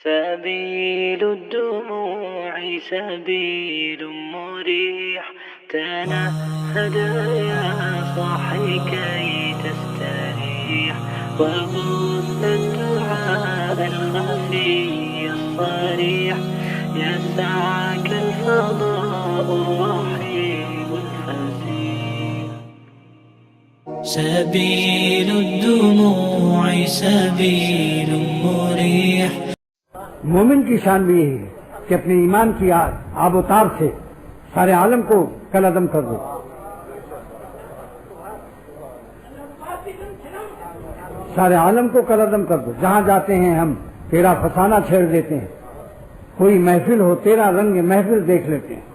سبيل الدموع سبيل مريح تنهد يا صاحي كي تستريح وبث الدعاء الخفي الصريح يسعك الفضاء الرحيم الفسيح. سبيل الدموع سبيل مريح. مومن کی شان بھی یہی ہے کہ اپنے ایمان کی آب و تاب سے سارے عالم کو کلعدم کر دو. سارے عالم کو کلعدم کر دو. جہاں جاتے ہیں ہم تیرا فسانہ چھیڑ دیتے ہیں. کوئی محفل ہو تیرا رنگ محفل دیکھ لیتے ہیں.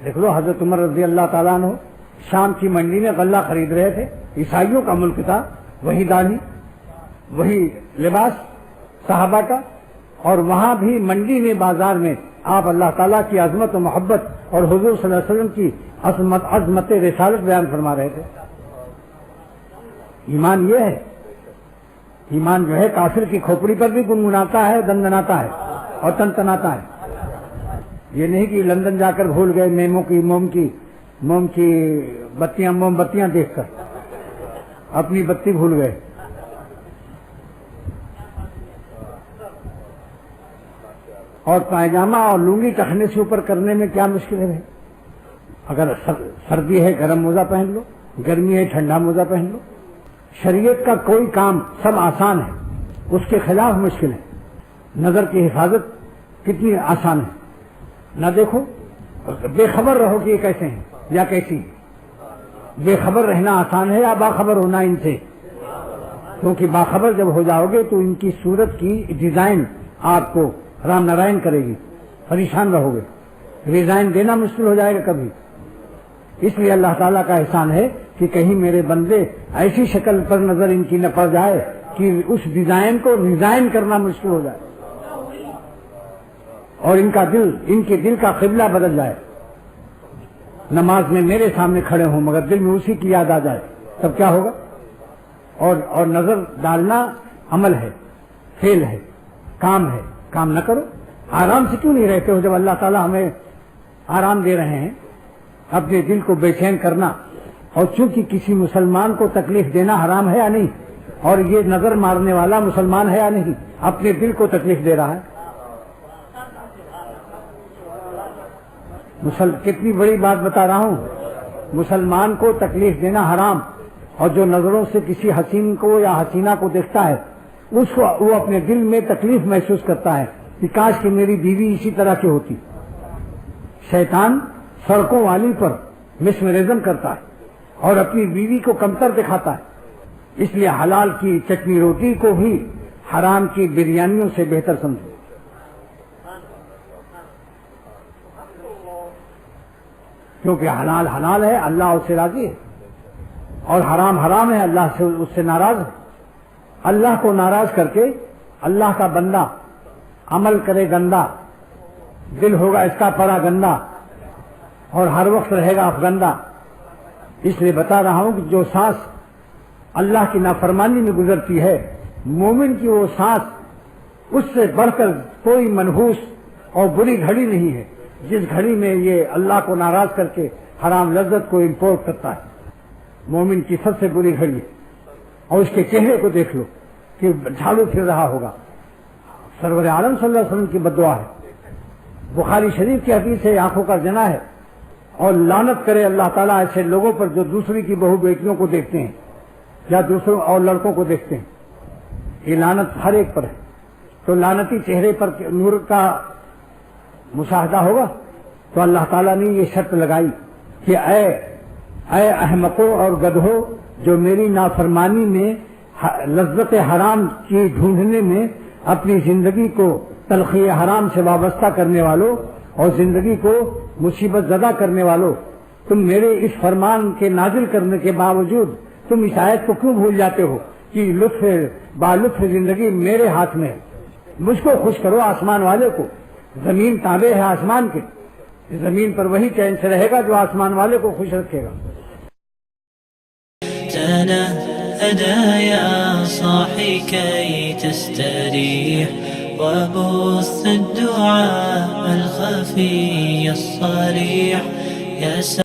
دیکھ لو حضرت عمر رضی اللہ تعالیٰ عنہ شام کی منڈی میں غلہ خرید رہے تھے. عیسائیوں کا ملک تھا. وہی داڑھی وہی لباس صحابہ کا. اور وہاں بھی منڈی میں بازار میں آپ اللہ تعالیٰ کی عظمت و محبت اور حضور صلی اللہ علیہ وسلم کی عظمت رسالت بیان فرما رہے تھے. ایمان یہ ہے. ایمان جو ہے کافر کی کھوپڑی پر بھی گنگناتا ہے, دندناتا ہے اور تنتناتا ہے. یہ نہیں کہ لندن جا کر بھول گئے موم کی موم بتیاں دیکھ کر اپنی بتی بھول گئے. اور پائجامہ اور لنگی ٹخنے سے اوپر کرنے میں کیا مشکل ہے؟ اگر سردی ہے گرم موزہ پہن لو, گرمی ہے ٹھنڈا موزہ پہن لو. شریعت کا کوئی کام سب آسان ہے, اس کے خلاف مشکل ہے. نظر کی حفاظت کتنی آسان ہے. نہ دیکھو, بے خبر رہو کہ یہ کیسے ہیں یا کیسی. بے خبر رہنا آسان ہے یا باخبر ہونا ان سے؟ کیونکہ باخبر جب ہو جاؤ گے تو ان کی صورت کی ڈیزائن آپ کو رام نارائن کرے گی, پریشان رہو گے. ڈیزائن دینا مشکل ہو جائے گا کبھی. اس لیے اللہ تعالیٰ کا احسان ہے کہ کہیں میرے بندے ایسی شکل پر نظر ان کی نہ پڑ جائے کہ اس ڈیزائن کو ڈیزائن کرنا مشکل ہو جائے اور ان کے دل کا قبلہ بدل جائے. نماز میں میرے سامنے کھڑے ہوں مگر دل میں اسی کی یاد آ جائے, تب کیا ہوگا؟ اور نظر ڈالنا عمل ہے, فعل ہے, کام ہے. کام نہ کرو. آرام سے کیوں نہیں رہتے ہو جب اللہ تعالیٰ ہمیں آرام دے رہے ہیں؟ اپنے دل کو بے چین کرنا, اور چونکہ کسی مسلمان کو تکلیف دینا حرام ہے یا نہیں, اور یہ نظر مارنے والا مسلمان ہے یا نہیں, اپنے دل کو تکلیف دے رہا ہے. کتنی بڑی بات بتا رہا ہوں. مسلمان کو تکلیف دینا حرام, اور جو نظروں سے کسی حسین کو یا حسینہ کو دیکھتا ہے اس کو وہ اپنے دل میں تکلیف محسوس کرتا ہے کہ کاش کہ میری بیوی اسی طرح کی ہوتی. شیطان سڑکوں والی پر مسمرزم کرتا ہے اور اپنی بیوی کو کمتر دکھاتا ہے. اس لیے حلال کی چٹنی روٹی کو بھی حرام کی بریانیوں سے بہتر سمجھو. کیونکہ حلال حلال ہے, اللہ اس سے راضی ہے, اور حرام حرام ہے, اللہ سے اس سے ناراض ہے. اللہ کو ناراض کر کے اللہ کا بندہ عمل کرے گندا, دل ہوگا اس کا پڑا گندا اور ہر وقت رہے گا افگندا. اس لیے بتا رہا ہوں کہ جو سانس اللہ کی نافرمانی میں گزرتی ہے, مومن کی وہ سانس اس سے بڑھ کر کوئی منحوس اور بری گھڑی نہیں ہے جس گھڑی میں یہ اللہ کو ناراض کر کے حرام لذت کو امپورٹ کرتا ہے. مومن کی سب سے بری گھڑی ہے. اور اس کے چہرے کو دیکھ لو کہ جھاڑو پھر رہا ہوگا. سرور عالم صلی اللہ علیہ وسلم کی بددعا ہے. بخاری شریف کی حدیث ہے, آنکھوں کا زنا ہے. اور لعنت کرے اللہ تعالیٰ ایسے لوگوں پر جو دوسری کی بہو بیٹیوں کو دیکھتے ہیں یا دوسروں اور لڑکوں کو دیکھتے ہیں. یہ لعنت ہر ایک پر ہے. تو لعنتی چہرے پر نور کا مشاہدہ ہوگا تو اللہ تعالیٰ نے یہ شرط لگائی کہ اے احمقوں اور گدھوں جو میری نافرمانی میں لذت حرام کی ڈھونڈنے میں اپنی زندگی کو تلخی حرام سے وابستہ کرنے والوں اور زندگی کو مصیبت زدہ کرنے والوں, تم میرے اس فرمان کے نازل کرنے کے باوجود تم اس آیت کو کیوں بھول جاتے ہو کہ بالطف زندگی میرے ہاتھ میں ہے. مجھ کو خوش کرو, آسمان والے کو. زمین تابع ہے آسمان کے, زمین پر وہی چین سے رہے گا جو آسمان والے کو خوش رکھے گا. تنهد يا صاحي كي تستريح وبث الدعاء الخفي الصريح. يا